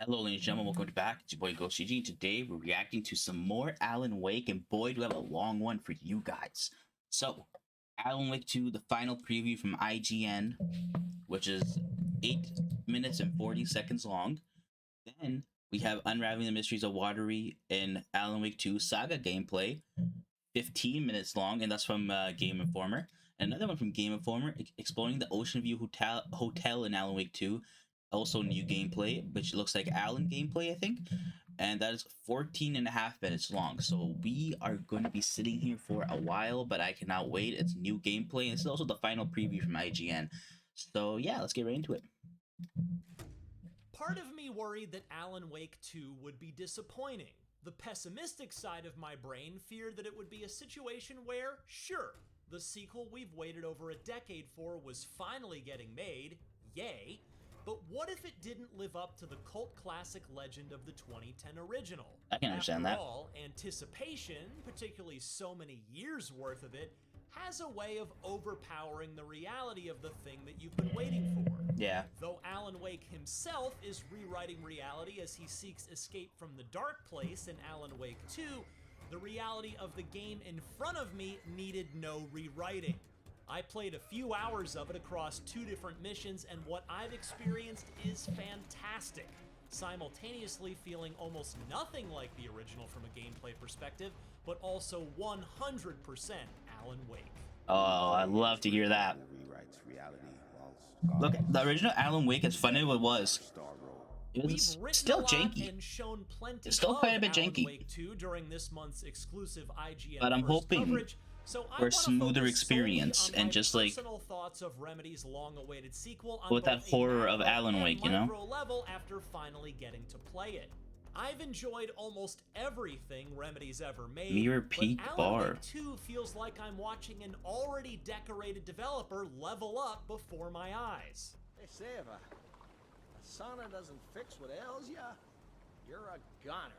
Hello, ladies and gentlemen, welcome back. It's your boy GhostGG. Today, we're reacting to some more Alan Wake, and boy, do we have a long one for you guys. So, Alan Wake 2, the final preview from IGN, which is 8 minutes and 40 seconds long. Then, we have Unraveling the Mysteries of Watery in Alan Wake 2 Saga gameplay, 15 minutes long, and that's from Game Informer. Another one from Game Informer, exploring the Ocean View Hotel in Alan Wake 2. Also new gameplay, which looks like Alan gameplay, I think. And that is 14 and a half minutes long. So we are going to be sitting here for a while, but I cannot wait. It's new gameplay, and it's also the final preview from IGN. So yeah, let's get right into it. Part of me worried that Alan Wake 2 would be disappointing. The pessimistic side of my brain feared that it would be a situation where, sure, the sequel we've waited over a decade for was finally getting made, yay, but what if it didn't live up to the cult classic legend of the 2010 original? I can understand that. After all, anticipation, particularly so many years worth of it, has a way of overpowering the reality of the thing that you've been waiting for. Yeah. Though Alan Wake himself is rewriting reality as he seeks escape from the dark place in Alan Wake 2, the reality of the game in front of me needed no rewriting. I played a few hours of it across 2 different missions, and what I've experienced is fantastic, simultaneously feeling almost nothing like the original from a gameplay perspective, but also 100% Alan Wake. Oh, I love to hear that. Look, the original Alan Wake, as fun as it was still janky. It's still quite a bit janky. During this month's exclusive IGN but I'm hoping coverage, so for a smoother experience and just like thoughts of Remedy's long-awaited sequel with that horror of Alan Wake, you know? Level after finally getting to play it. I've enjoyed almost everything Remedy's ever made. Mirror Peak Bar. Wake 2 feels like I'm watching an already decorated developer level up before my eyes. They say if a sauna doesn't fix what ails ya, you're a goner.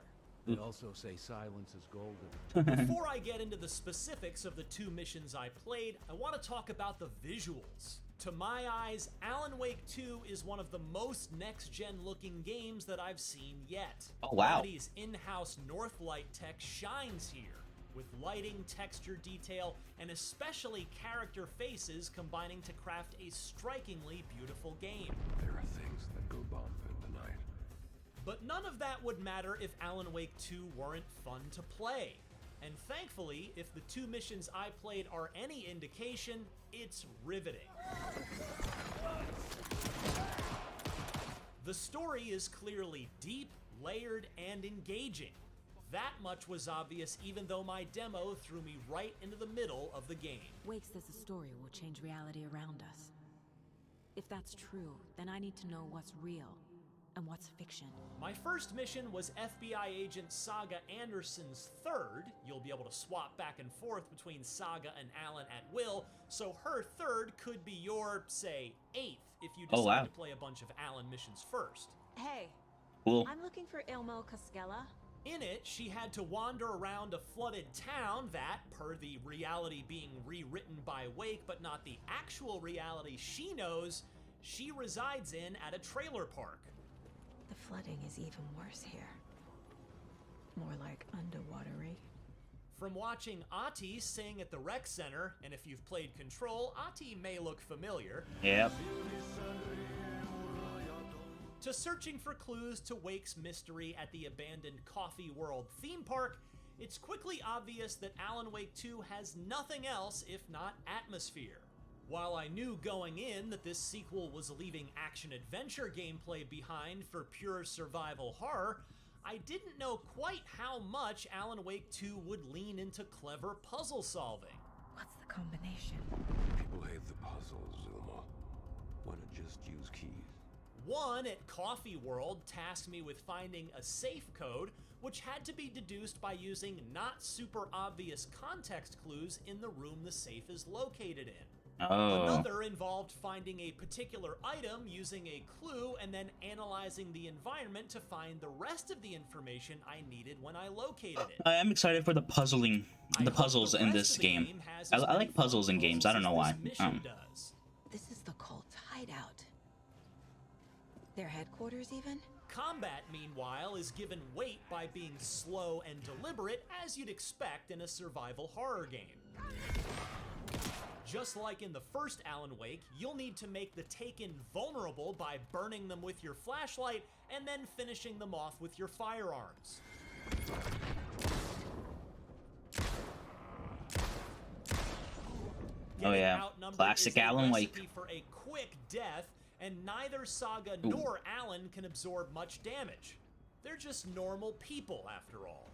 They also say silence is golden. Before I get into the specifics of the 2 missions I played, I want to talk about the visuals. To my eyes, Alan Wake 2 is one of the most next-gen looking games that I've seen yet. Oh wow. Remedy's in-house Northlight tech shines here, with lighting, texture detail, and especially character faces combining to craft a strikingly beautiful game. There are things that go bump in the night. But none of that would matter if Alan Wake 2 weren't fun to play. And thankfully, if the 2 missions I played are any indication, it's riveting. The story is clearly deep, layered, and engaging. That much was obvious even though my demo threw me right into the middle of the game. Wake says the story will change reality around us. If that's true, then I need to know what's real and what's fiction. My first mission was FBI agent Saga Anderson's third. You'll be able to swap back and forth between Saga and Alan at will, so her third could be your, say, 8th if you decide to play a bunch of Alan missions first. Hey, cool. I'm looking for Ilmo Cascella. In it, she had to wander around a flooded town that, per the reality being rewritten by Wake but not the actual reality she knows, she resides in at a trailer park. The flooding is even worse here. More like underwatery. From watching Ahti sing at the rec center, and if you've played Control, Ahti may look familiar. Yep. To searching for clues to Wake's mystery at the abandoned Coffee World theme park, it's quickly obvious that Alan Wake 2 has nothing else if not atmosphere. While I knew going in that this sequel was leaving action-adventure gameplay behind for pure survival horror, I didn't know quite how much Alan Wake 2 would lean into clever puzzle solving. What's the combination? People hate the puzzles, Ilma. Why not just use keys? One at Coffee World tasked me with finding a safe code, which had to be deduced by using not super obvious context clues in the room the safe is located in. Oh. Another involved finding a particular item using a clue and then analyzing the environment to find the rest of the information I needed when I located it. I am excited for the puzzles in this game. I like puzzles in games. I don't know why. This is the cult hideout. Their headquarters even? Combat, meanwhile, is given weight by being slow and deliberate, as you'd expect in a survival horror game. Just like in the first Alan Wake, you'll need to make the Taken vulnerable by burning them with your flashlight and then finishing them off with your firearms. Oh yeah, classic Alan Wake. For a quick death, and neither Saga nor Alan can absorb much damage. They're just normal people, after all.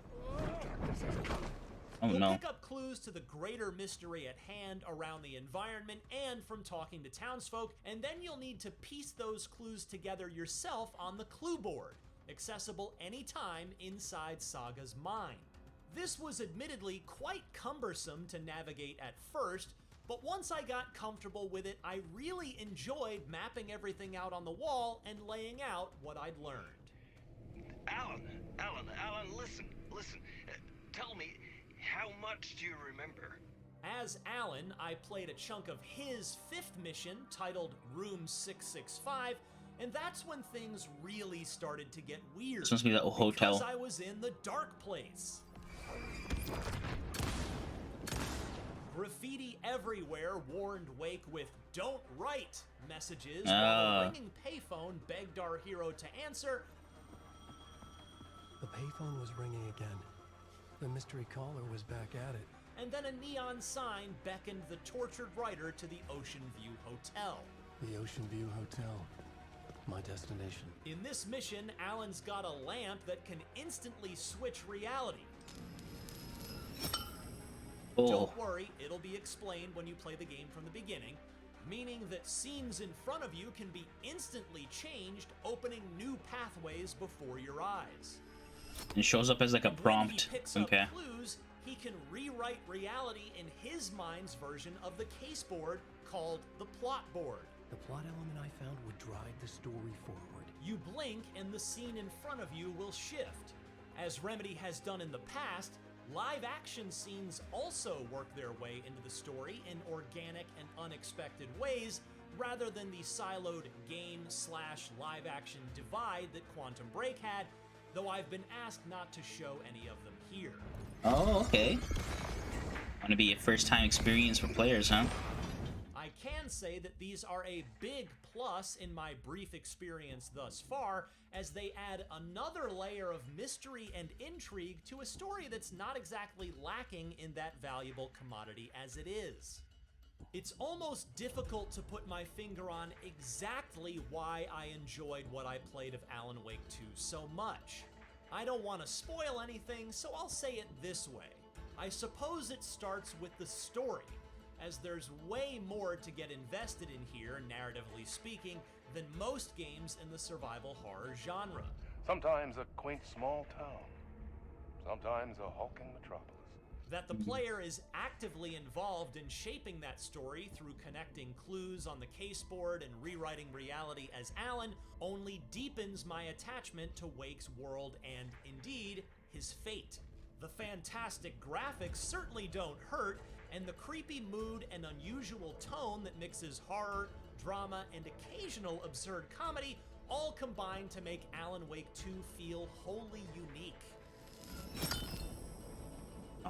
Oh You'll no. pick up clues to the greater mystery at hand around the environment and from talking to townsfolk, and then you'll need to piece those clues together yourself on the clue board, accessible anytime inside Saga's mind. This was admittedly quite cumbersome to navigate at first, but once I got comfortable with it, I really enjoyed mapping everything out on the wall and laying out what I'd learned. Alan, listen. Tell me, how much do you remember? As Alan, I played a chunk of his 5th mission, titled Room 665, and that's when things really started to get weird. This must be that hotel. Because I was in the dark place. Graffiti everywhere warned Wake with "Don't write" messages, while a ringing payphone begged our hero to answer. The payphone was ringing again. The mystery caller was back at it. And then a neon sign beckoned the tortured writer to the Ocean View Hotel. The Ocean View Hotel. My destination. In this mission, Alan's got a lamp that can instantly switch reality. Oh. Don't worry, it'll be explained when you play the game from the beginning, meaning that scenes in front of you can be instantly changed, opening new pathways before your eyes. It shows up as like a And when prompt. he picks Okay. up clues, he can rewrite reality in his mind's version of the case board called the plot board. The plot element I found would drive the story forward. You blink and the scene in front of you will shift. As Remedy has done in the past, live action scenes also work their way into the story in organic and unexpected ways, rather than the siloed game/live action divide that Quantum Break had, though I've been asked not to show any of them here. Oh, okay. Gonna be a first-time experience for players, huh? I can say that these are a big plus in my brief experience thus far, as they add another layer of mystery and intrigue to a story that's not exactly lacking in that valuable commodity as it is. It's almost difficult to put my finger on exactly why I enjoyed what I played of Alan Wake 2 so much. I don't want to spoil anything, so I'll say it this way. I suppose it starts with the story, as there's way more to get invested in here, narratively speaking, than most games in the survival horror genre. Sometimes a quaint small town. Sometimes a hulking metropolis. That the player is actively involved in shaping that story through connecting clues on the case board and rewriting reality as Alan only deepens my attachment to Wake's world and, indeed, his fate. The fantastic graphics certainly don't hurt, and the creepy mood and unusual tone that mixes horror, drama, and occasional absurd comedy all combine to make Alan Wake 2 feel wholly unique.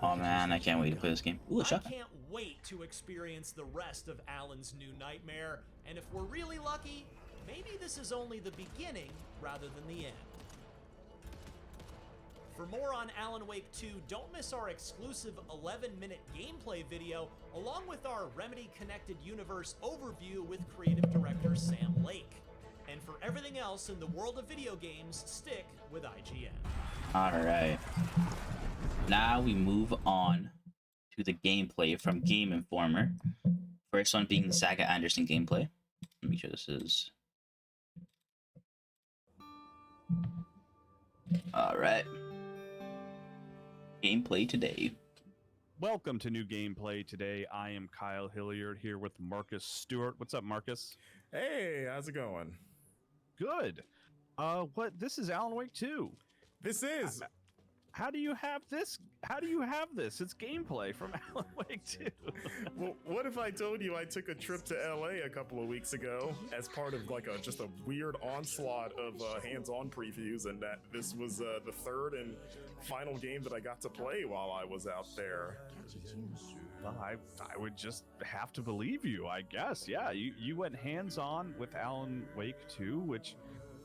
Oh man, I can't wait to play this game. Ooh, a I shotgun. can't wait to experience the rest of Alan's new nightmare, and if we're really lucky, maybe this is only the beginning rather than the end. For more on Alan Wake 2, don't miss our exclusive 11-minute gameplay video, along with our Remedy Connected Universe overview with creative director Sam Lake. And for everything else in the world of video games, stick with IGN. Alright. Now we move on to the gameplay from Game Informer. First one being the Saga Anderson gameplay. Let me show this is. Alright. Gameplay today. Welcome to new gameplay today. I am Kyle Hilliard here with Marcus Stewart. What's up, Marcus? Hey, how's it going? Good. This is Alan Wake 2. This is. How do you have this? How do you have this? It's gameplay from Alan Wake 2. Well, what if I told you I took a trip to LA a couple of weeks ago as part of like just a weird onslaught of hands-on previews, and that this was the third and final game that I got to play while I was out there? Well, I would just have to believe you, I guess. Yeah, you went hands-on with Alan Wake 2, which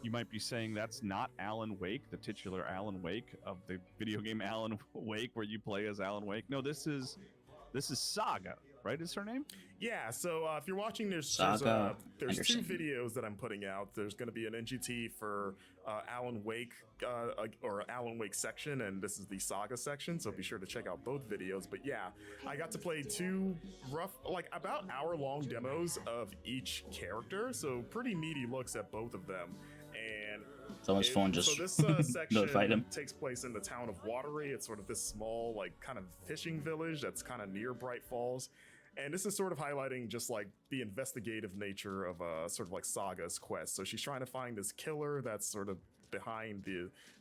you might be saying that's not Alan Wake, the titular Alan Wake of the video game Alan Wake, where you play as Alan Wake. No, this is Saga, right? Is her name? Yeah, so if you're watching, there's Saga two Anderson. videos that I'm putting out. There's going to be an NGT for Alan Wake or Alan Wake section, and this is the Saga section, so be sure to check out both videos. But yeah, I got to play two about hour-long demos of each character, so pretty meaty looks at both of them. And Someone's phone just so this section notified him. takes place in the town of Watery. It's sort of this small, kind of fishing village that's kind of near Bright Falls. And this is sort of highlighting just like the investigative nature of sort of like Saga's quest. So she's trying to find this killer that's sort of behind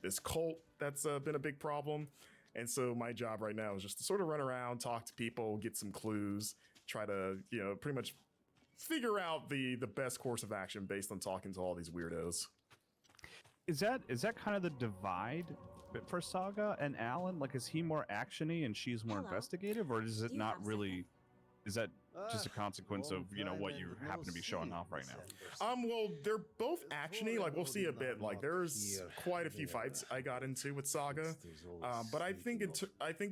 this cult that's been a big problem. And so my job right now is just to sort of run around, talk to people, get some clues, try to, pretty much figure out the best course of action based on talking to all these weirdos. Is that kind of the divide for Saga and Alan? Like, is he more actiony and she's more investigative, or is it not really? Is that just a consequence of what you happen to be showing off right now? Well, they're both actiony. Like, we'll see a bit. Like, there's quite a few fights I got into with Saga, but I think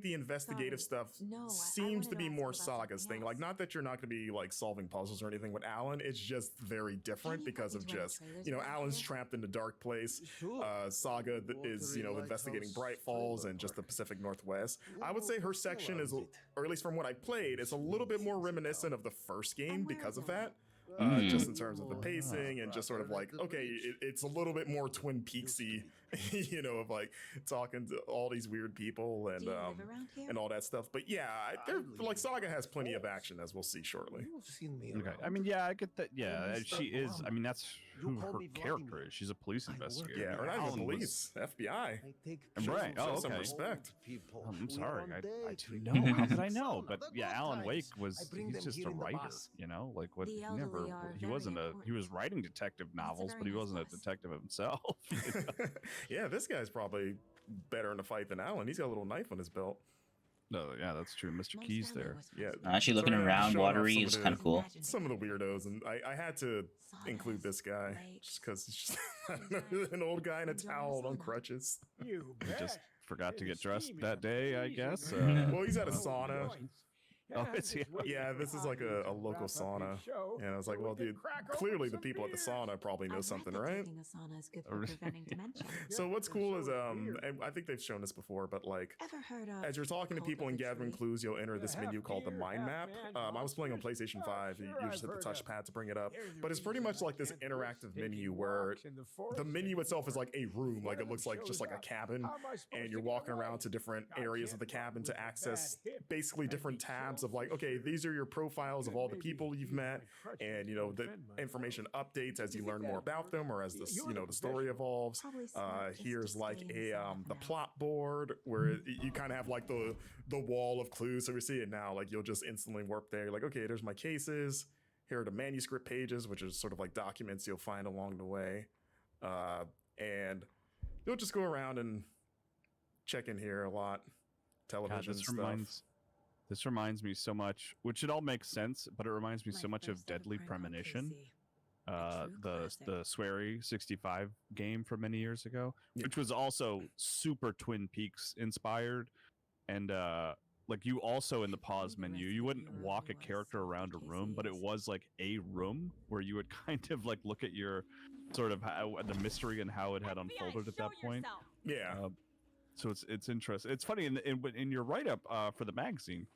the investigative stuff seems to be more Saga's thing. Like, not that you're not going to be like solving puzzles or anything with Alan. It's just very different because of just Alan's trapped in the dark place. Saga is investigating Bright Falls and just the Pacific Northwest. I would say her section is, or at least from what I played, it's a little bit more reminiscent of the first game because of that. Just in terms of the pacing and just sort of like, okay, it's a little bit more Twin Peaksy, of like talking to all these weird people and all that stuff. But yeah, like Saga has plenty of action, as we'll see shortly. Okay, I mean, yeah, I get that. Yeah, she is. I mean, that's who her character is. She's a police investigator. Yeah, or not even police, FBI. Right. Oh, okay. Some respect. I'm sorry. I didn't know. How could I know? But yeah, Alan Wake he's just a writer. Like what he wasn't he was writing detective novels, but he wasn't a detective himself. Yeah, this guy's probably better in a fight than Alan. He's got a little knife on his belt. No, yeah, that's true. Mr. Keys there. Yeah, actually looking around Watery is kind of cool. Some of the weirdos, and I had to include this guy just because he's just an old guy in a towel on crutches. He just forgot to get dressed that day, I guess. Well, he's at a sauna. Oh, is he? Yeah, this is like a local sauna. And I was like, well, dude, clearly the people at the sauna probably know something, right? So what's cool is, and I think they've shown this before, but like, as you're talking to people and gathering clues, you'll enter this menu called the mind map. I was playing on PlayStation 5. You just hit the touchpad to bring it up. But it's pretty much like this interactive menu where the menu itself is like a room. Like, it looks like just like a cabin. And you're walking around to different areas of the cabin to access basically different tabs of like, okay, these are your profiles of all the people you've met, and the information updates as you learn more about them or as the the story evolves. Here's like the plot board where you kind of have like the wall of clues. So we see it now, like you'll just instantly warp there. You're like, okay, there's my cases. Here are the manuscript pages, which is sort of like documents you'll find along the way, and you'll just go around and check in here a lot. Television stuff. This reminds me so much, which it all makes sense, but it reminds me so much of Deadly Premonition, the Swery 65 game from many years ago, which was also super Twin Peaks inspired. And like you also in the pause menu, you wouldn't walk a character around a room, but it was like a room where you would kind of like look at your sort of the mystery and how it had unfolded at that point. Yeah. So it's interesting. It's funny in your write-up for the magazine,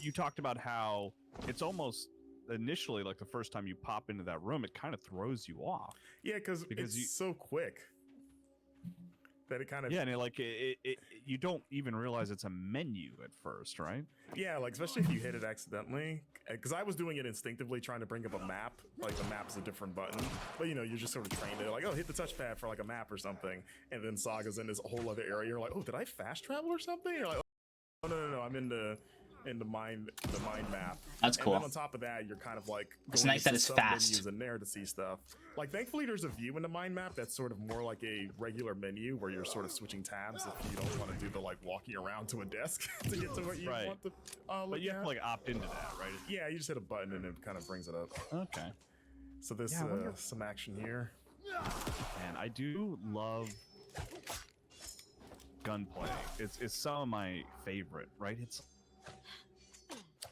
you talked about how it's almost initially like the first time you pop into that room, it kind of throws you off. Yeah, because it's so quick. that it kind of and you don't even realize it's a menu at first, right? Yeah, like especially if you hit it accidentally, because I was doing it instinctively trying to bring up a map. Like the map's a different button, but you're just sort of trained to like, oh, hit the touchpad for like a map or something, and then Saga's in this whole other area. You're like, oh, did I fast travel or something? You're like, oh no, I'm in the mind map. That's cool. And then on top of that, you're kind of like It's going nice that it's fast. menus in there to see stuff. Like thankfully, there's a view in the mind map that's sort of more like a regular menu where you're sort of switching tabs if you don't want to do the like walking around to a desk to get to what you want to. But you have to like opt into that, right? Yeah, you just hit a button and it kind of brings it up. Okay. So this some action here. And I do love gunplay. It's some of my favorite, right?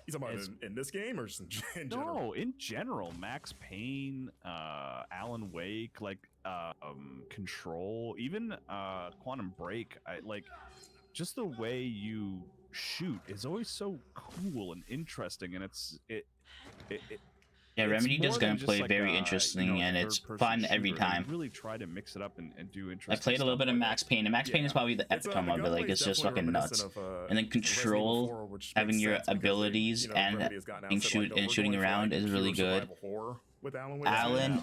You talking about in this game or just in general? No, in general. Max Payne, Alan Wake, like Control, even Quantum Break. I like just the way you shoot is always so cool and interesting, and yeah, Remedy does gunplay like very interesting, and it's fun every time. Really try to mix it up and do interesting. I played a little bit of Max Payne, and Max Payne is probably the epitome of it. Like it's just fucking nuts. And then Control, having your abilities and shooting around is really good. Alan,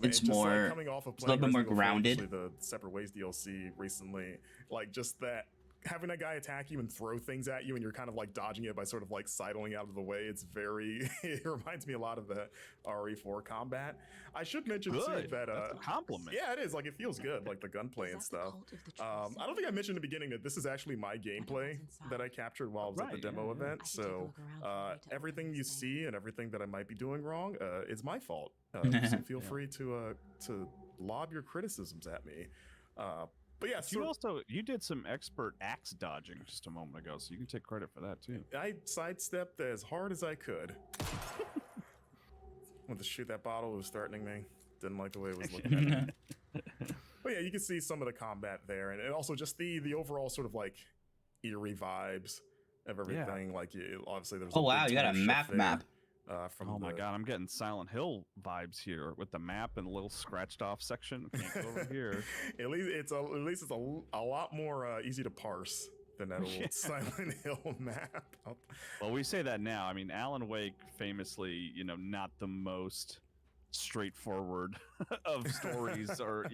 it's more, it's a little bit more grounded. The Separate Ways DLC recently, like just that. Having that guy attack you and throw things at you and you're kind of like dodging it by sort of like sidling out of the way, it's very it reminds me a lot of the RE4 combat. I should mention too that that's a compliment. Yeah, it is, like it feels good, like the gunplay and stuff. I don't think I mentioned in the beginning that this is actually my gameplay that I captured while I was at the demo event, so everything you see and everything that I might be doing wrong is my fault, so feel free to lob your criticisms at me. But yeah, you did some expert axe dodging just a moment ago, so you can take credit for that too. I sidestepped as hard as I could. Went to shoot that bottle, it was threatening me. Didn't like the way it was looking at me. But yeah, you can see some of the combat there, and also just the overall sort of like eerie vibes of everything. Like obviously there's. Oh wow, you got a map. Oh my god, I'm getting Silent Hill vibes here with the map and a little scratched off section. Can't go over here. At least it's a lot more easy to parse than that old Silent Hill map. Well, we say that now. I mean, Alan Wake famously, not the most straightforward of stories or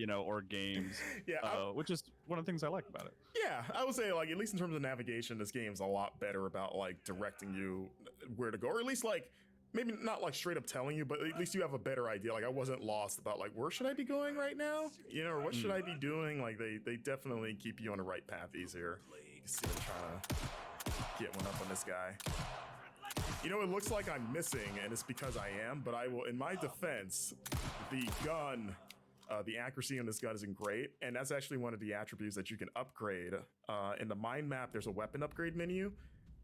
games. Yeah, which is one of the things I like about it. Yeah, I would say like at least in terms of navigation, this game's a lot better about like directing you where to go, or at least like. Maybe not like straight up telling you, but at least you have a better idea. Like I wasn't lost about like where should I be going right now, or what should I be doing? Like they definitely keep you on the right path easier. You can see them trying to get one up on this guy. It looks like I'm missing, and it's because I am. But I will, in my defense, the gun, the accuracy on this gun isn't great, and that's actually one of the attributes that you can upgrade. In the mind map, there's a weapon upgrade menu,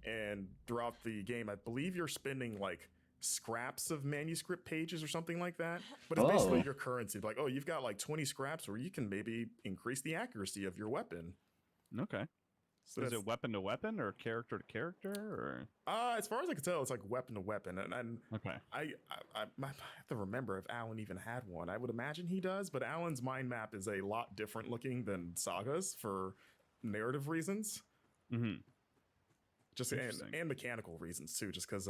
and throughout the game, I believe you're spending like scraps of manuscript pages or something like that, but it's basically your currency. Like, you've got like 20 scraps where you can maybe increase the accuracy of your weapon. Okay. So is it weapon to weapon or character to character, or? As far as I can tell, it's like weapon to weapon, and okay. I have to remember if Alan even had one. I would imagine he does, but Alan's mind map is a lot different looking than Saga's for narrative reasons. Mm-hmm. Just and mechanical reasons too, just because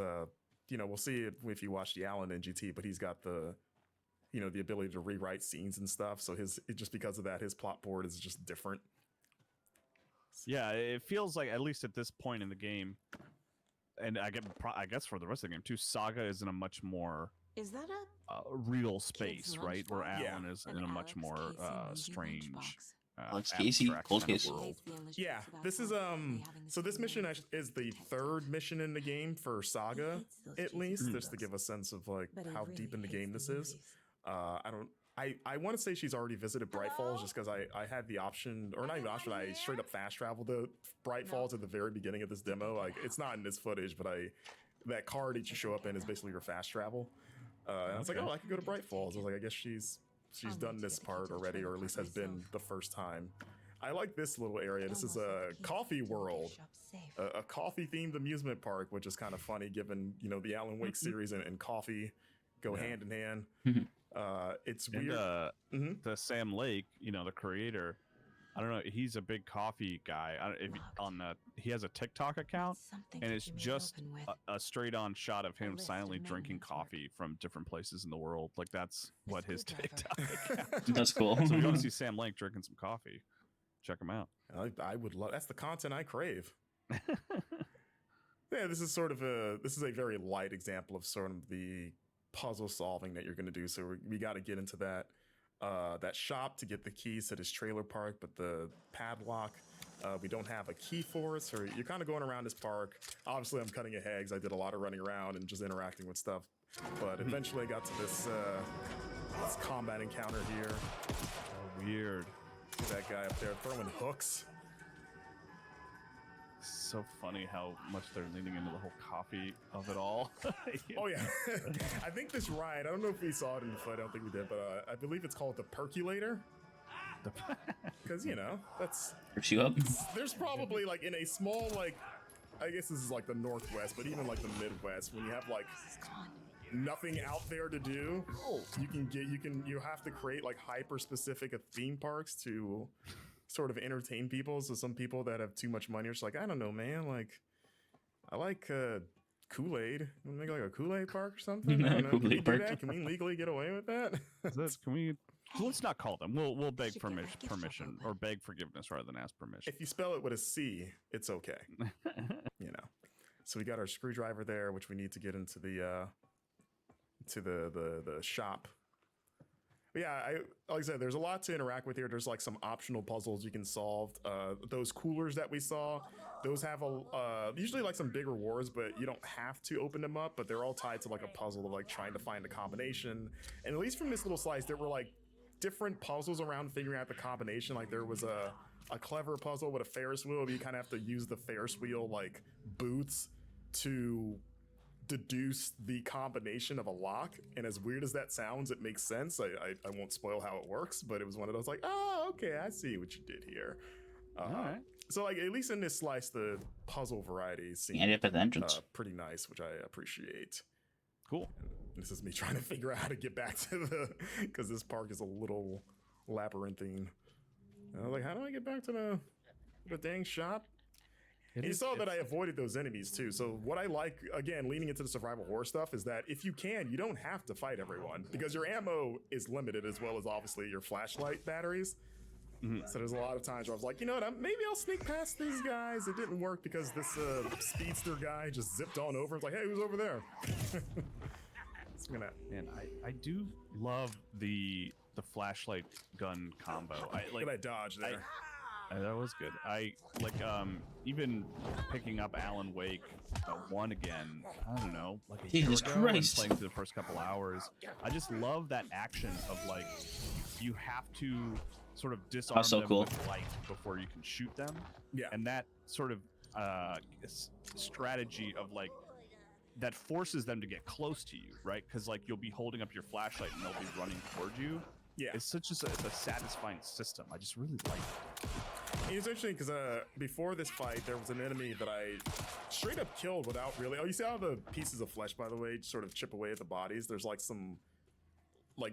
we'll see it if you watch the Alan NGT, but he's got the ability to rewrite scenes and stuff. So just because of that, his plot board is just different. Yeah, it feels like, at least at this point in the game, and I guess for the rest of the game too, Saga is in a much more real space, right? Where Alan is in a much more strange. Alex Casey, cold case. Yeah, this is so this mission is the third mission in the game for Saga, at least, just to give a sense of like how deep in the game this is. I want to say she's already visited Bright Falls just because I had the option, or not even the option, I straight up fast traveled to Bright Falls at the very beginning of this demo. Like it's not in this footage, but that car that you show up in is basically your fast travel. And I was like, I could go to Bright Falls. I was like, I guess she's done this part already, or at least has been the first time. I like this little area. This is a coffee world, a coffee themed amusement park, which is kind of funny given, the Alan Wake series and coffee go hand in hand. It's weird. The Sam Lake, the creator, I don't know. He's a big coffee guy. He has a TikTok account, and it's just a straight-on shot of him silently drinking coffee from different places in the world. Like that's what his TikTok account. That's cool. So if you want to see Sam Lake drinking some coffee, check him out. I would love. That's the content I crave. Yeah, this is a very light example of sort of the puzzle solving that you're going to do. So we got to get into that shop to get the keys to this trailer park, but the padlock, we don't have a key for it. So you're kind of going around this park. Obviously, I'm cutting ahead because I did a lot of running around and just interacting with stuff. But eventually I got to this combat encounter here. Oh, weird. See that guy up there throwing hooks. So funny how much they're leaning into the whole coffee of it all. Oh yeah. I think this ride, I don't know if we saw it in the foot, I don't think we did, but I believe it's called the percolator. Because that's Rips you up. There's probably like in a small, like, I guess this is like the Northwest, but even like the Midwest, when you have like nothing out there to do, you have to create like hyper specific theme parks to sort of entertain people. So some people that have too much money are just like, I don't know, man, like I like Kool-Aid. Make like a Kool-Aid park or something. I don't know. Can we do that? Can we legally get away with that? Can we? Let's not call them. We'll beg permission or beg forgiveness rather than ask permission. If you spell it with a C, it's okay. So we got our screwdriver there, which we need to get into the shop. But yeah, like I said, there's a lot to interact with here. There's like some optional puzzles you can solve. Those coolers that we saw, those have usually like some big rewards, but you don't have to open them up. But they're all tied to like a puzzle of like trying to find a combination. And at least from this little slice, there were like different puzzles around figuring out the combination. Like there was a clever puzzle with a Ferris wheel. You kind of have to use the Ferris wheel like boots to deduce the combination of a lock, and as weird as that sounds, it makes sense. I won't spoil how it works, but it was one of those like, oh, okay, I see what you did here. All right. So like at least in this slice, the puzzle variety seems up at the entrance. Pretty nice, which I appreciate. Cool. And this is me trying to figure out how to get back to because this park is a little labyrinthine. And I was like, how do I get back to the dang shop? And you saw that I avoided those enemies too. So what I like, again, leaning into the survival horror stuff, is that if you can, you don't have to fight everyone because your ammo is limited, as well as obviously your flashlight batteries. Mm-hmm. So there's a lot of times where I was like, you know what, maybe I'll sneak past these guys. It didn't work because this speedster guy just zipped on over. It's like, hey, who's over there? Man, I do love the flashlight gun combo. Look at that dodge there. That was good. I like even picking up Alan Wake 1 again. I don't know, like a year ago, and playing through the first couple hours. I just love that action of like you have to sort of disarm them with light before you can shoot them. Yeah, and that sort of strategy of like that forces them to get close to you, right? Because like you'll be holding up your flashlight and they'll be running toward you. Yeah, it's such a satisfying system. I just really like it. It's interesting because before this fight, there was an enemy that I straight up killed without really. Oh, you see how the pieces of flesh, by the way, sort of chip away at the bodies? There's like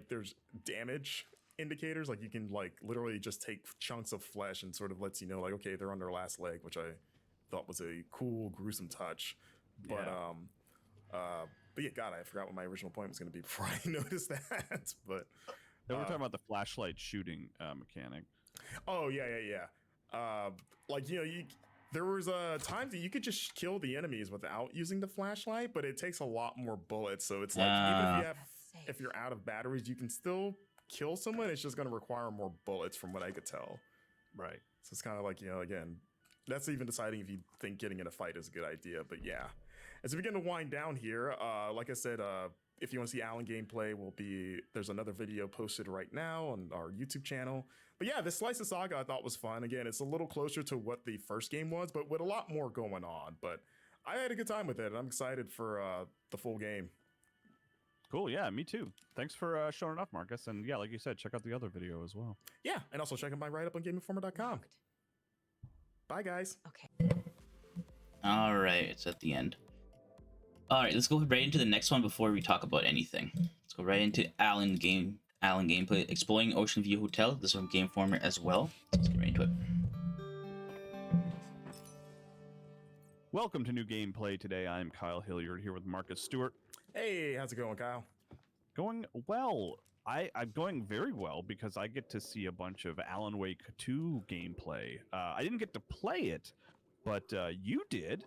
there's damage indicators. Like you can like literally just take chunks of flesh and sort of lets you know like, okay, they're on their last leg, which I thought was a cool, gruesome touch. But yeah, God, I forgot what my original point was going to be before I noticed that. But we're talking about the flashlight shooting mechanic. Oh yeah. Like there was times that you could just kill the enemies without using the flashlight, but it takes a lot more bullets. So it's like even if you're out of batteries, you can still kill someone. It's just going to require more bullets, from what I could tell. Right. So it's kind of like again, that's even deciding if you think getting in a fight is a good idea. But yeah, as we begin to wind down here, like I said, if you want to see Alan gameplay, there's another video posted right now on our YouTube channel. But yeah, this Slice of Saga I thought was fun. Again, it's a little closer to what the first game was, but with a lot more going on. But I had a good time with it, and I'm excited for the full game. Cool, yeah, me too. Thanks for showing it off, Marcus. And yeah, like you said, check out the other video as well. Yeah, and also check out my write-up on GameInformer.com. Bye, guys. Okay. All right, it's at the end. All right, let's go right into the next one before we talk about anything. Let's go right into Alan Alan gameplay, exploring Ocean View Hotel. This one game format as well. Let's get right into it. Welcome to new gameplay today. I'm Kyle Hilliard here with Marcus Stewart. Hey, how's it going, Kyle? Going well. I'm going very well because I get to see a bunch of Alan Wake 2 gameplay. I didn't get to play it, but you did.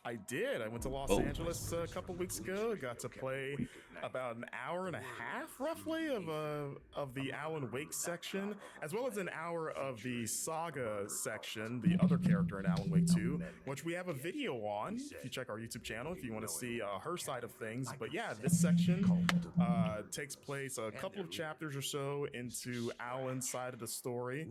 I did. I went to Los Angeles a couple weeks ago. Got to play about an hour and a half, roughly, of the Alan Wake section, as well as an hour of the Saga section, the other character in Alan Wake 2, which we have a video on. If you check our YouTube channel, if you want to see her side of things. But yeah, this section takes place a couple of chapters or so into Alan's side of the story.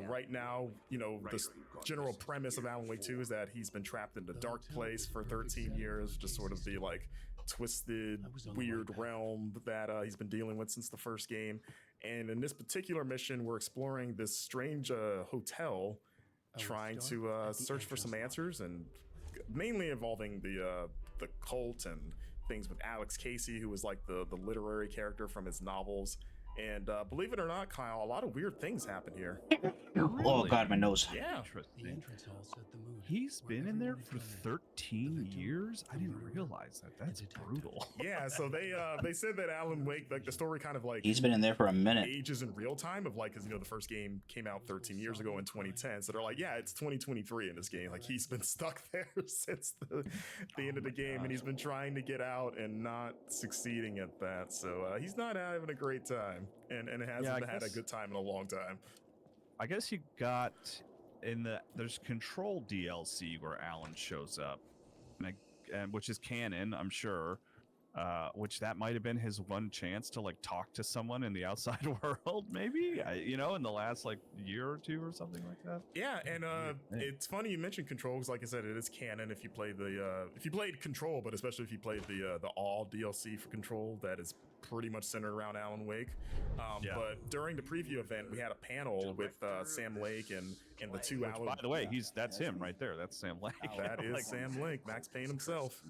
Right now, you know, the general premise of Alan Wake 2 is that he's been trapped in the dark place for 13 years, just sort of the like twisted, weird realm that he's been dealing with since the first game. And in this particular mission, we're exploring this strange hotel, trying to search for some answers, and mainly involving the cult and things with Alex Casey, who was like the literary character from his novels. And believe it or not, Kyle, a lot of weird things happen here. Oh god, my nose. Yeah. Interesting. He's been in there for 13 years? I didn't realize that. That's brutal. Yeah, so they said that Alan Wake, like the story kind of like He's been in there for a minute. ages in real time of like, because you know the first game came out 13 years ago in 2010, so they're like, yeah, it's 2023 in this game. Like he's been stuck there since the end of the game, and he's been trying to get out and not succeeding at that. So he's not having a great time, and hasn't had a good time in a long time. I guess you got there's Control DLC where Alan shows up, and which is canon, I'm sure. Which that might have been his one chance to like talk to someone in the outside world, maybe. In the last like year or two or something like that. Yeah, and it's funny you mentioned Control because, like I said, it is canon if you play if you played Control, but especially if you played the All DLC for Control, that is pretty much centered around Alan Wake. But during the preview event, we had a panel with Sam Lake and the two Alan. By the way, that's him right there. That's Sam Lake. That is Sam Lake, Max Payne himself.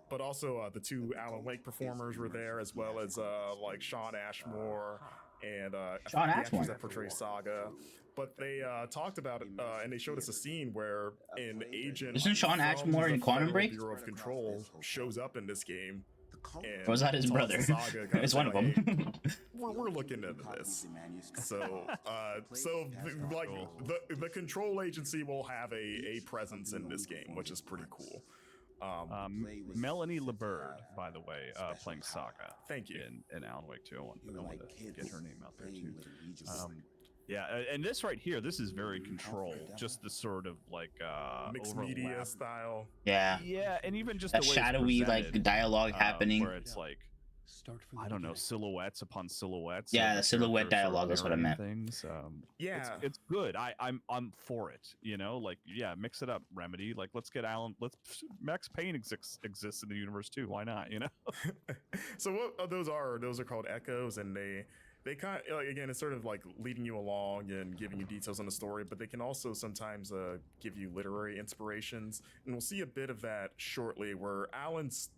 But also the two Alan Wake performers were there, as well as like Sean Ashmore and Sean the Ashmore actors that portray Saga. But they talked about it, and they showed us a scene where an agent Isn't Sean from Ashmore the in Quantum Federal Break? Bureau of Control shows up in this game. Or was that his talks brother? to Saga, It's one of like, them. "Hey, we're looking into this." So, the Control Agency will have a presence in this game, which is pretty cool. Melanie LeBird, by the way, playing Saga. Thank you. In Alan Wake 2. I want to get her name out there too. Yeah, and this right here, this is very Control. Just the sort of like mixed media style. Yeah. Yeah, and even just That the way shadowy it's presented, like dialogue happening. where it's like, I don't know, silhouettes upon silhouettes. Yeah, of the silhouette characters sort of dialogue is what I meant. narrating things. Yeah, it's good. I'm for it. Like, yeah, mix it up, Remedy. Like, let's get Alan. Max Payne exists in the universe too. Why not? So what those are called echoes, and they kind of, like, again, it's sort of like leading you along and giving you details on the story, but they can also sometimes give you literary inspirations, and we'll see a bit of that shortly, where Alan's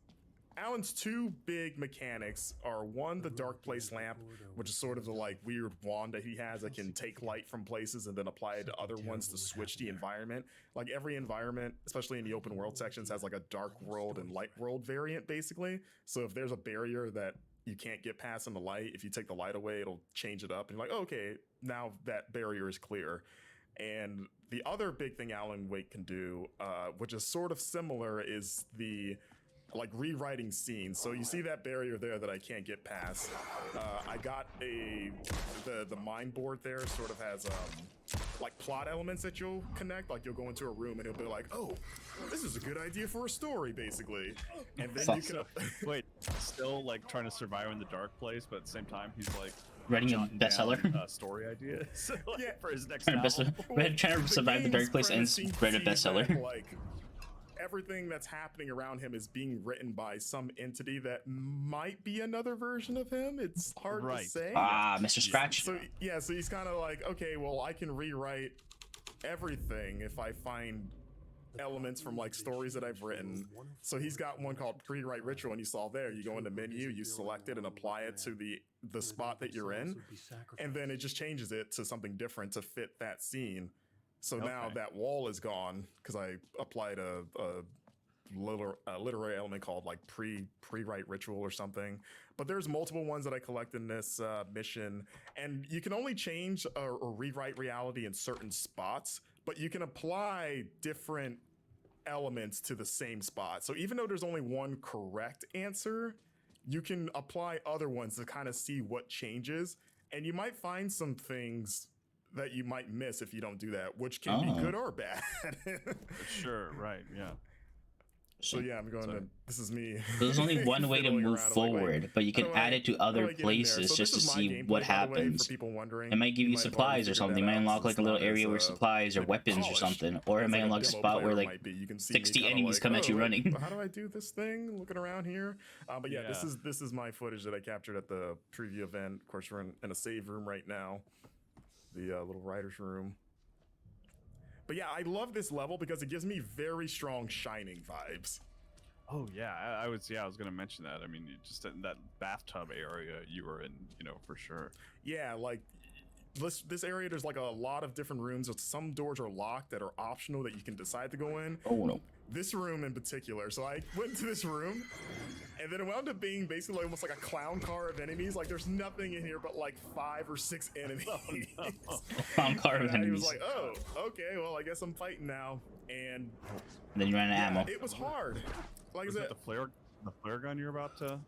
two big mechanics are, one, the Dark Place lamp, which is sort of the like weird wand that he has that can take light from places and then apply it to other ones to switch the environment. Like every environment, especially in the open world sections, has like a dark world and light world variant, basically. So if there's a barrier that you can't get past in the light, if you take the light away, it'll change it up, and you're like, oh, okay, now that barrier is clear. And the other big thing Alan Wake can do, which is sort of similar, is the like rewriting scenes. So you see that barrier there that I can't get past. I got the mind board there sort of has like plot elements that you'll connect. Like you'll go into a room and it'll be like, oh, this is a good idea for a story, basically. And then you can wait, still like trying to survive in the dark place, but at the same time he's like writing a bestseller. Story ideas yeah, for his next trying novel. to survive the dark place and write a bestseller. That, like, everything that's happening around him is being written by some entity that might be another version of him. It's hard to say. Mr. Scratch. So he's kind of like, okay, well, I can rewrite everything if I find elements from like stories that I've written. So he's got one called Pre-Write Ritual, and you saw there, you go into menu, you select it and apply it to the spot that you're in, and then it just changes it to something different to fit that scene. So now that wall is gone because I applied a literary element called like pre-write ritual or something. But there's multiple ones that I collect in this mission, and you can only change or rewrite reality in certain spots, but you can apply different elements to the same spot. So even though there's only one correct answer, you can apply other ones to kind of see what changes, and you might find some things that you might miss if you don't do that, which can be good or bad. Sure, right, yeah. So yeah, I'm going to. This is me. There's only one way to move forward, but you can add it to other places just to see what happens. It might give you supplies or something. It might unlock like a little area where supplies or weapons or something, or it might unlock a spot where like 60 enemies come at you running. How do I do this thing? Looking around here, but yeah, this is my footage that I captured at the preview event. Of course, we're in a save room right now, the little writer's room. But yeah, I love this level because it gives me very strong Shining vibes. Oh yeah, I was gonna mention that. I mean, just in that bathtub area you were in, you know, for sure. Yeah, like this area, there's like a lot of different rooms. Some doors are locked that are optional that you can decide to go in. Oh no. This room in particular. So I went to this room, and then it wound up being basically almost like a clown car of enemies. Like there's nothing in here but like 5 or 6 enemies. Oh, no. Clown car of enemies. He was like, oh, okay, well I guess I'm fighting now. And then you ran out of ammo. It was hard. Like was it the flare gun you're about to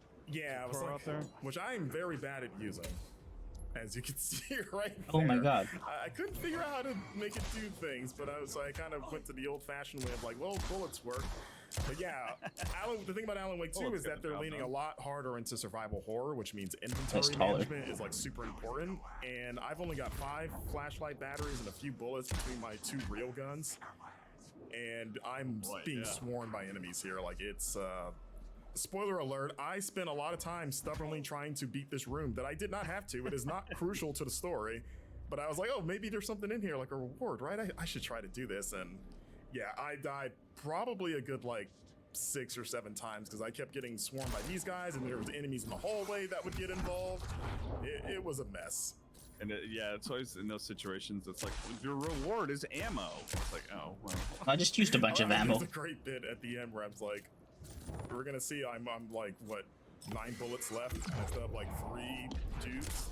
throw out there? Which I am very bad at using, as you can see right there. Oh my god. I couldn't figure out how to make it do things, but I kind of went to the old-fashioned way of like, well, bullets work. But yeah, the thing about Alan Wake 2 is that they're leaning a lot harder into survival horror, which means inventory management is like super important. And I've only got 5 flashlight batteries and a few bullets between my 2 real guns. And I'm being swarmed by enemies here. Like it's spoiler alert, I spent a lot of time stubbornly trying to beat this room that I did not have to. It is not crucial to the story, but I was like, oh, maybe there's something in here, like a reward, right? I should try to do this. And yeah, I died probably a good like 6 or 7 times because I kept getting swarmed by these guys, and there was enemies in the hallway that would get involved. It was a mess. And it's always in those situations. It's like your reward is ammo. It's like, oh, well. I just used a bunch of ammo. There's a great bit at the end where I was like, we're gonna see. I'm like what 9 bullets left. I still have like 3 dudes,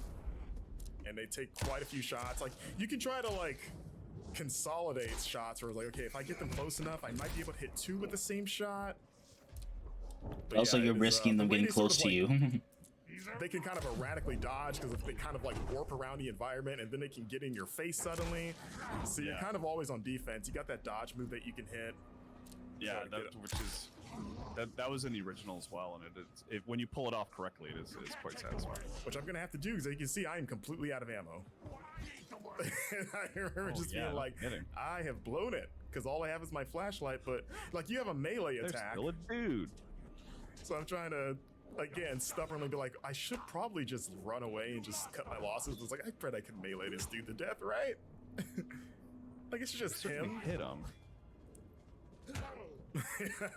and they take quite a few shots. Like you can try to like consolidate shots where it's like, okay, if I get them close enough, I might be able to hit 2 with the same shot. But also, you're risking them getting close to you. They can kind of erratically dodge because they kind of like warp around the environment, and then they can get in your face suddenly. So you're kind of always on defense. You got that dodge move that you can hit. Yeah, that was in the original as well, and when you pull it off correctly, it's quite satisfying. Which I'm gonna have to do because you can see I am completely out of ammo. I remember just being like, I have blown it because all I have is my flashlight. But like, you have a melee attack. Still a dude. So I'm trying to, again, stubbornly be like, I should probably just run away and just cut my losses. It's like, I bet I can melee this dude to death, right? Like, it's just him. Hit him.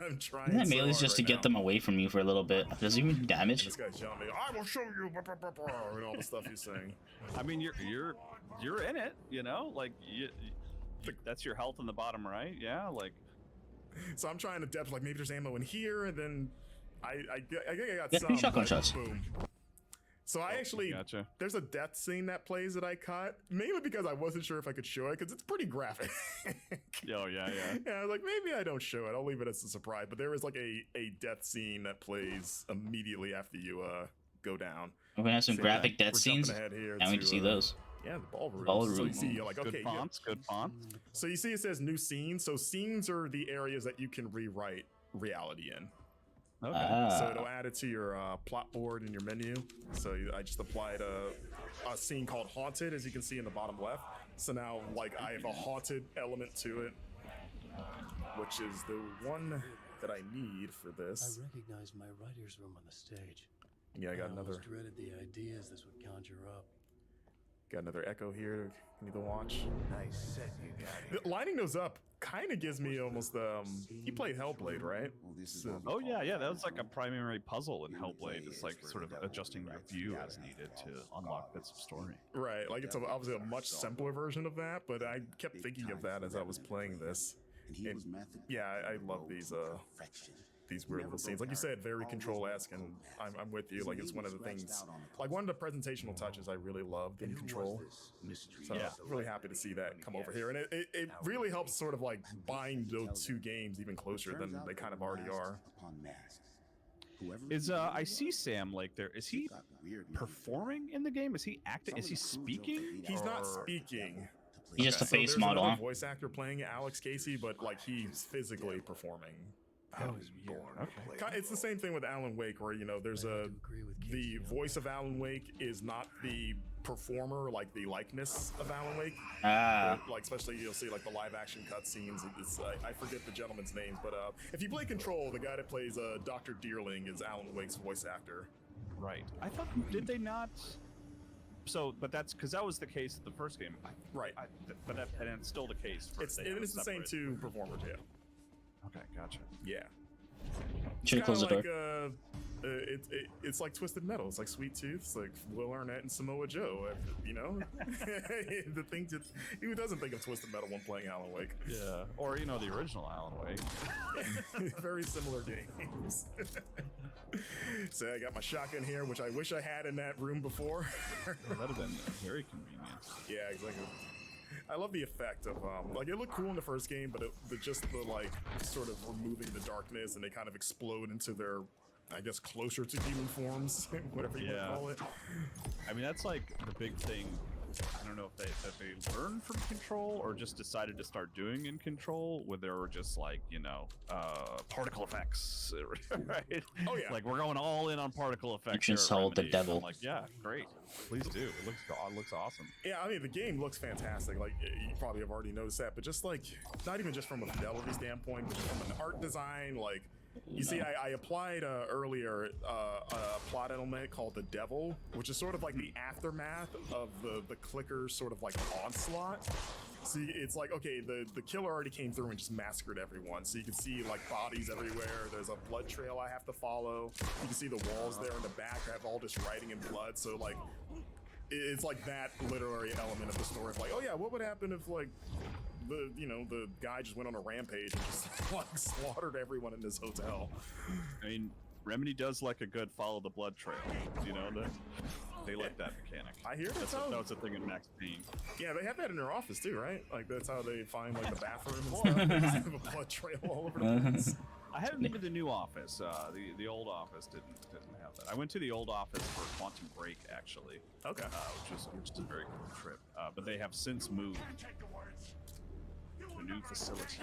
I'm trying. Isn't that melee's just to get them away from you for a little bit? Does it even do damage? This guy's yelling, I will show you, and all the stuff he's saying. I mean, you're in it, you know, like that's your health in the bottom right, yeah, like. So I'm trying to depth, like maybe there's ammo in here, and then I got some. Shotgun shots. Boom. So I actually, there's a death scene that plays that I cut, mainly because I wasn't sure if I could show it, because it's pretty graphic. Oh, yeah. Yeah, I was like, maybe I don't show it. I'll leave it as a surprise. But there is like a death scene that plays immediately after you go down. We're going to have some graphic death scenes. I want to see those. Yeah, the ballroom. Ballroom. So you see, you're like, okay. Good fonts, good font. So you see it says new scenes. So scenes are the areas that you can rewrite reality in. Okay. So it'll add it to your plot board in your menu. So I just applied a scene called Haunted, as you can see in the bottom left. So now, like, I have a haunted element to it, which is the one that I need for this. I recognized my writer's room on the stage. Yeah, I got another. I dreaded the ideas this would conjure up. Got another echo here. Need to watch. Nice set you got. Lining those up kind of gives me almost you played Hellblade, right? Oh yeah, that was like a primary puzzle in Hellblade. It's like sort of adjusting your view as needed to unlock bits of story. Right, like it's obviously a much simpler version of that, but I kept thinking of that as I was playing this. And yeah, I love these weird little scenes. Like you said, very Control-esque, and I'm with you. Like it's one of the things, like one of the presentational touches I really loved in Control. So yeah, really happy to see that come over here, and it really helps sort of like bind those two games even closer than they kind of already are. Is I see Sam Lake there. Is he performing in the game? Is he acting? Is he speaking? He's not speaking. He's just a So face there's model. another voice actor playing Alex Casey, but like he's physically performing. Oh, okay. It's the same thing with Alan Wake, where there's the voice of Alan Wake is not the performer, like the likeness of Alan Wake. Like especially you'll see like the live action cutscenes. I forget the gentleman's names, but if you play Control, the guy that plays Dr. Deerling is Alan Wake's voice actor. Right. I thought, did they not? So, but that's because that was the case in the first game. Right. And it's still the case. It's the same two performers, yeah. Okay, gotcha. Yeah. Should have closed the door. It's like Twisted Metal. It's like Sweet Tooth. It's like Will Arnett and Samoa Joe. The thing who doesn't think of Twisted Metal when playing Alan Wake? Yeah, or the original Alan Wake. Very similar games. So I got my shotgun here, which I wish I had in that room before. That'd have been very convenient. Yeah, exactly. I love the effect of like it looked cool in the first game, but just the like sort of removing the darkness and they kind of explode into their, I guess, closer to human forms, whatever you want to call it. I mean, that's like the big thing. I don't know if they learned from Control or just decided to start doing in Control, where there were just like particle effects, right? Oh yeah, like we're going all in on particle effects. You consult the devil. I'm like, yeah, great, please do. It looks awesome. Yeah, I mean the game looks fantastic. Like you probably have already noticed that, but just like not even just from a fidelity standpoint, but just from an art design, like. You see, I applied earlier a plot element called the Devil, which is sort of like the aftermath of the clicker sort of like onslaught. See, it's like, okay, the killer already came through and just massacred everyone. So you can see like bodies everywhere. There's a blood trail I have to follow. You can see the walls there in the back have all this writing in blood. So like, it's like that literary element of the story of like, oh yeah, what would happen if like the guy just went on a rampage and just like slaughtered everyone in this hotel. I mean, Remedy does like a good follow the blood trail. They like that mechanic. I hear that's a thing in Max Payne. Yeah, they have that in their office too, right? Like that's how they find like the bathroom and stuff. They just have a blood trail all over the place. I haven't been to the new office. The old office didn't have that. I went to the old office for Quantum Break actually. Okay. Which is a very cool trip. But they have since moved to a new facility.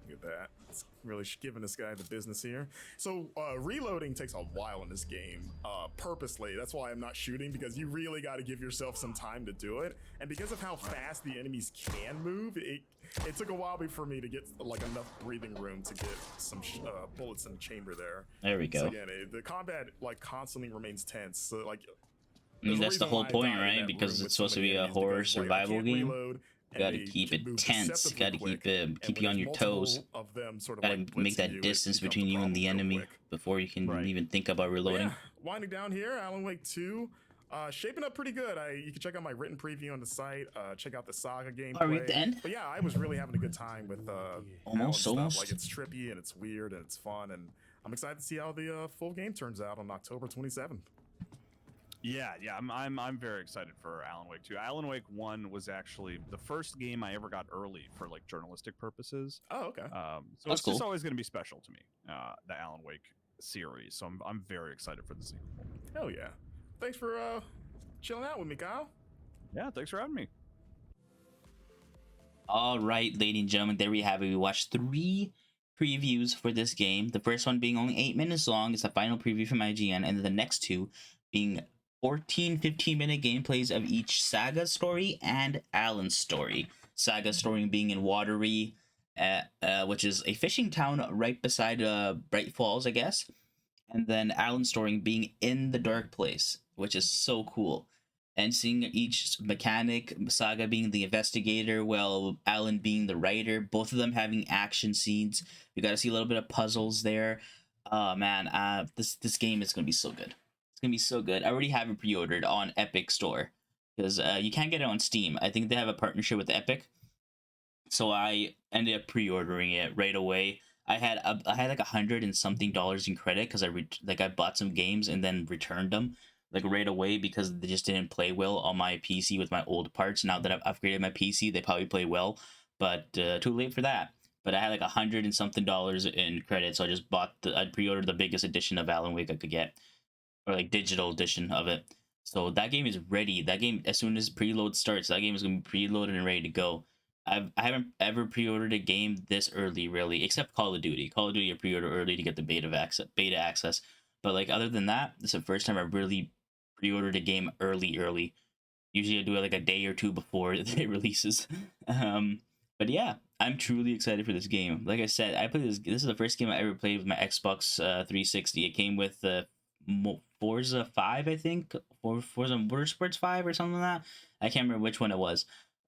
Look at that. It's really giving this guy the business here. So reloading takes a while in this game, purposely. That's why I'm not shooting, because you really got to give yourself some time to do it. And because of how fast the enemies can move, it took a while for me to get like enough breathing room to get some bullets in the chamber there. There we go. So again, the combat like constantly remains tense. So like, I mean, that's the whole point, right? Because it's supposed to be a horror survival game. You gotta keep it tense. You gotta keep you on your toes. Gotta make that distance between you and the enemy before you can even think about reloading. Yeah. Winding down here, Alan Wake 2. Shaping up pretty good. You can check out my written preview on the site. Check out the Saga gameplay. Are we at the end? But yeah, I was really having a good time with almost. Like it's trippy and it's weird and it's fun, and I'm excited to see how the full game turns out on October 27th. Yeah, I'm very excited for Alan Wake 2. Alan Wake 1 was actually the first game I ever got early for like journalistic purposes. Oh, okay. So it's just always going to be special to me, the Alan Wake series. So I'm very excited for the sequel. Hell yeah. Thanks for chilling out with me, Kyle. Yeah, thanks for having me. All right, ladies and gentlemen, there we have it. We watched 3 previews for this game. The first one being only 8 minutes long. It's a final preview from IGN, and then the next 2 being 15-minute gameplays of each Saga story and Alan's story. Saga story being in Watery, which is a fishing town right beside Bright Falls, I guess. And then Alan's story being in the Dark Place, which is so cool. and seeing each mechanic, Saga being the investigator, while Alan being the writer, both of them having action scenes. We got to see a little bit of puzzles there. Oh man, this game is gonna be so good. It's gonna be so good. I already have it pre-ordered on Epic Store because you can't get it on Steam. I think they have a partnership with Epic, so I ended up pre-ordering it right away. I had like $100 and something in credit because I bought some games and then returned them like right away because they just didn't play well on my PC with my old parts. Now that I've upgraded my PC, they probably play well, but too late for that. But I had like $100 and something in credit, so I just I pre-ordered the biggest edition of Alan Wake I could get, or like digital edition of it. So that game is ready. That game, as soon as preload starts, that game is gonna be preloaded and ready to go. I haven't ever pre-ordered a game this early, really, except Call of Duty. Call of Duty, I pre-order early to get the beta access. But like other than that, this is the first time I really pre-ordered a game early. Usually I do it like a day or two before it releases. But yeah, I'm truly excited for this game. Like I said, I played this. This is the first game I ever played with my Xbox 360. It came with Forza 5, I think, or Forza Motorsports 5 or something like that. I can't remember which one it was.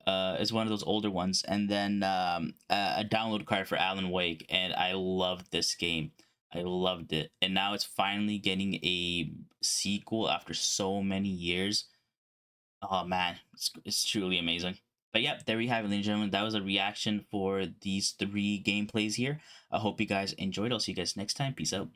It's one of those older ones, and then a download card for Alan Wake, and I loved this game. I loved it, and now it's finally getting a sequel after so many years. Oh man, it's truly amazing. But yeah, there we have it, ladies and gentlemen. That was a reaction for these 3 gameplays here. I hope you guys enjoyed. I'll see you guys next time. Peace out.